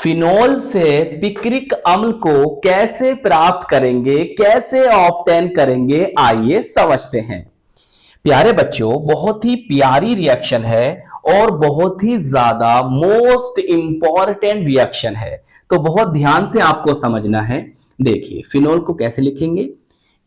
Phenol से picric अम्ल को कैसे प्राप्त करेंगे, कैसे ऑब्टेन करेंगे, आइए समझते हैं। प्यारे बच्चों, बहुत ही प्यारी रिएक्शन है और बहुत ही ज्यादा मोस्ट इंपॉर्टेंट रिएक्शन है, तो बहुत ध्यान से आपको समझना है। देखिए फिनोल को कैसे लिखेंगे,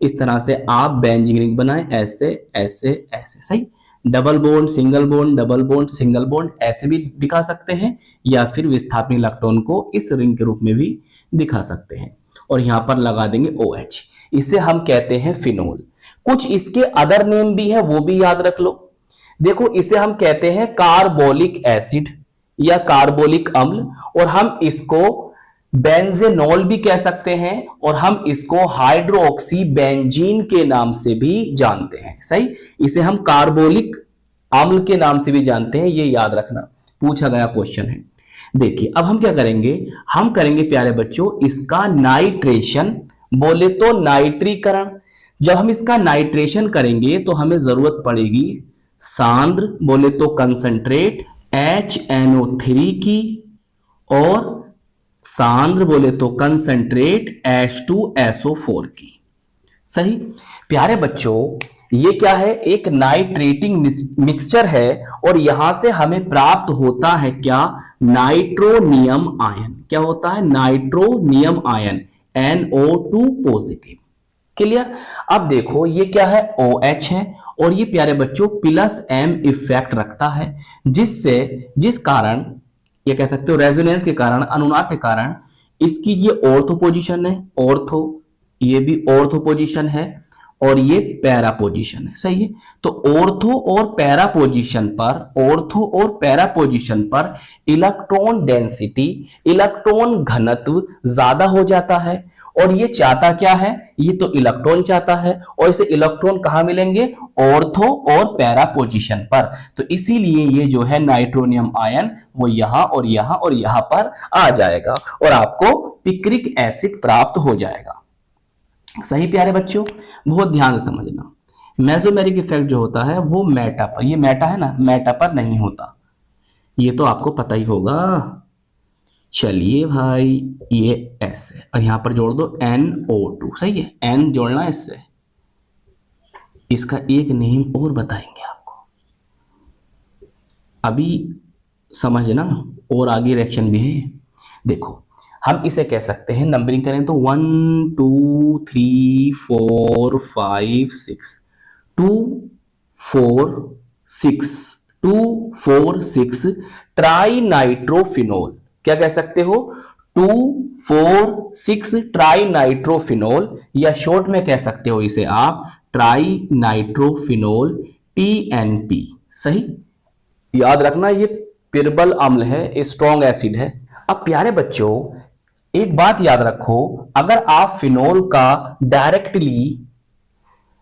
इस तरह से आप बेंजीन रिंग बनाएं, ऐसे ऐसे ऐसे, सही। Double bond single bond, double bond single bond, ऐसे भी दिखा सकते हैं, या फिर विस्थापन इलेक्ट्रॉन को इस रिंग के रूप में भी दिखा सकते हैं, और यहां पर लगा देंगे OH। इसे हम कहते हैं फिनोल। कुछ इसके अदर नेम भी है, वो भी याद रख लो। देखो इसे हम कहते हैं कार्बोलिक एसिड या कार्बोलिक अम्ल, और हम इसको बेंजेनॉल भी कह सकते हैं, और हम इसको हाइड्रोक्सी बेंजीन के नाम से भी जानते हैं, सही। इसे हम कार्बोलिक अम्ल के नाम से भी जानते हैं, ये याद रखना, पूछा गया क्वेश्चन है। देखिए अब हम क्या करेंगे, हम करेंगे प्यारे बच्चों इसका नाइट्रेशन, बोले तो नाइट्रीकरण। जब हम इसका नाइट्रेशन करेंगे तो हमें जरूरत पड़ेगी सांद्र, बोले तो कंसंट्रेट HNO3 की, और सांद्र बोले तो कंसंट्रेट H2SO4 की, सही। प्यारे बच्चों ये क्या है, एक नाइट्रेटिंग मिक्सचर है, और यहां से हमें प्राप्त होता है क्या, नाइट्रोनियम आयन। क्या होता है, nitronium ion, NO2 positive. Clear. अब देखो ये क्या है, OH है, और ये प्यारे बच्चों +M इफेक्ट रखता है, जिस कारण ये कह सकते हो रेजोनेंस के कारण, अनुनाद के कारण इसकी ये ऑर्थो पोजीशन है, ऑर्थो, ये भी ऑर्थो पोजीशन है, और ये पैरा पोजीशन है, सही है। तो ऑर्थो और पैरा पोजीशन पर इलेक्ट्रॉन डेंसिटी, इलेक्ट्रॉन घनत्व ज्यादा हो जाता है, और ये चाहता क्या है, ये तो इलेक्ट्रॉन चाहता है, और इसे इलेक्ट्रॉन कहां मिलेंगे, ऑर्थो और पैरा पोजीशन पर। तो इसीलिए ये जो है नाइट्रोनियम आयन वो यहां और यहां और यहां पर आ जाएगा, और आपको पिक्रिक एसिड प्राप्त हो जाएगा, सही। प्यारे बच्चों बहुत ध्यान से समझना, मेसोमेरिक इफेक्ट जो होता है वो मेटा पर, ये मेटा है ना, मेटा पर नहीं होता, ये तो आपको पता ही होगा। चलिए भाई ये S है, और यहां पर जोड़ दो NO2, सही है, N जोड़ना है इससे। इसका एक नेम और बताएंगे आपको, अभी समझना, और आगे रिएक्शन भी है। देखो हम इसे कह सकते हैं, नंबरिंग करें तो 1 2 3 4 5 6 2 4 6 2 4 6 ट्राई नाइट्रोफिनोल। क्या कह सकते हो, 2 4 6 ट्राई नाइट्रोफिनोल, या शॉर्ट में कह सकते हो इसे आप ट्राई नाइट्रोफिनोल TNP, सही। याद रखना ये पिरबल अम्ल है, स्ट्रॉन्ग एसिड है। अब प्यारे बच्चों एक बात याद रखो, अगर आप फिनोल का डायरेक्टली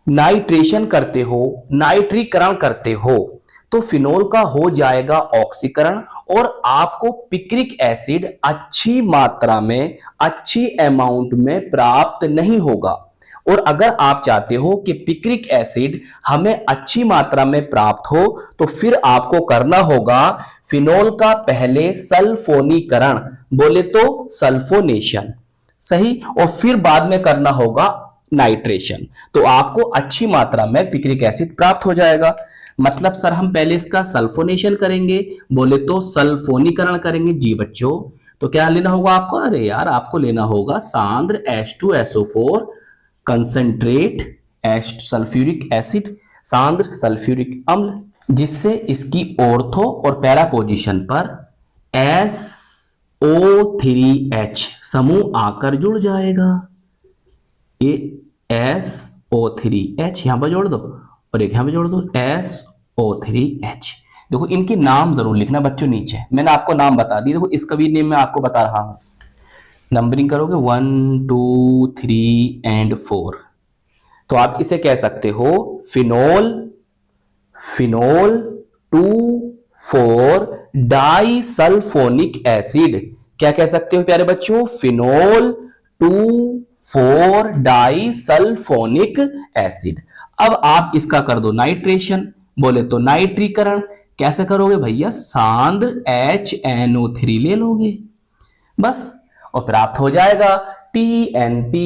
नाइट्रेशन करते हो, नाइट्रीकरण करते हो, तो फिनोल का हो जाएगा ऑक्सीकरण, और आपको पिक्रिक एसिड अच्छी मात्रा में, अच्छी अमाउंट में प्राप्त नहीं होगा। और अगर आप चाहते हो कि पिक्रिक एसिड हमें अच्छी मात्रा में प्राप्त हो, तो फिर आपको करना होगा फिनोल का पहले सल्फोनीकरण, बोले तो सल्फोनेशन, सही, और फिर बाद में करना होगा नाइट्रेशन, तो आपको अच्छी मात्रा में पिक्रिक एसिड प्राप्त हो जाएगा। मतलब सर हम पहले इसका सल्फोनेशन करेंगे, बोले तो सल्फोनीकरण करेंगे, जी बच्चों। तो क्या लेना होगा आपको, अरे यार आपको लेना होगा सांद्र H2SO4, कंसंट्रेट सल्फ्यूरिक एसिड, सांद्र सल्फ्यूरिक अम्ल, जिससे इसकी ऑर्थो और पैरा पोजीशन पर SO3H समूह आकर जुड़ जाएगा। ये SO3H यहां पर जोड़ दो, और एक यहां पर जोड़ दो SO3H। देखो इनके नाम जरूर लिखना बच्चों नीचे, मैंने आपको नाम बता दी, देखो इसका भी नेम मैं आपको बता रहा हूं। नंबरिंग करोगे 1 2 3 एंड 4, तो आप इसे कह सकते हो फिनोल 2,4 डाइसल्फोनिक एसिड। क्या कह सकते हो प्यारे बच्चों, फिनोल 2,4 डाइसल्फोनिक एसिड। अब आप इसका कर दो नाइट्रेशन, बोले तो नाइट्रीकरण। कैसे करोगे भैया, सांद्र HNO3 ले लोगे, बस, और प्राप्त हो जाएगा TNP।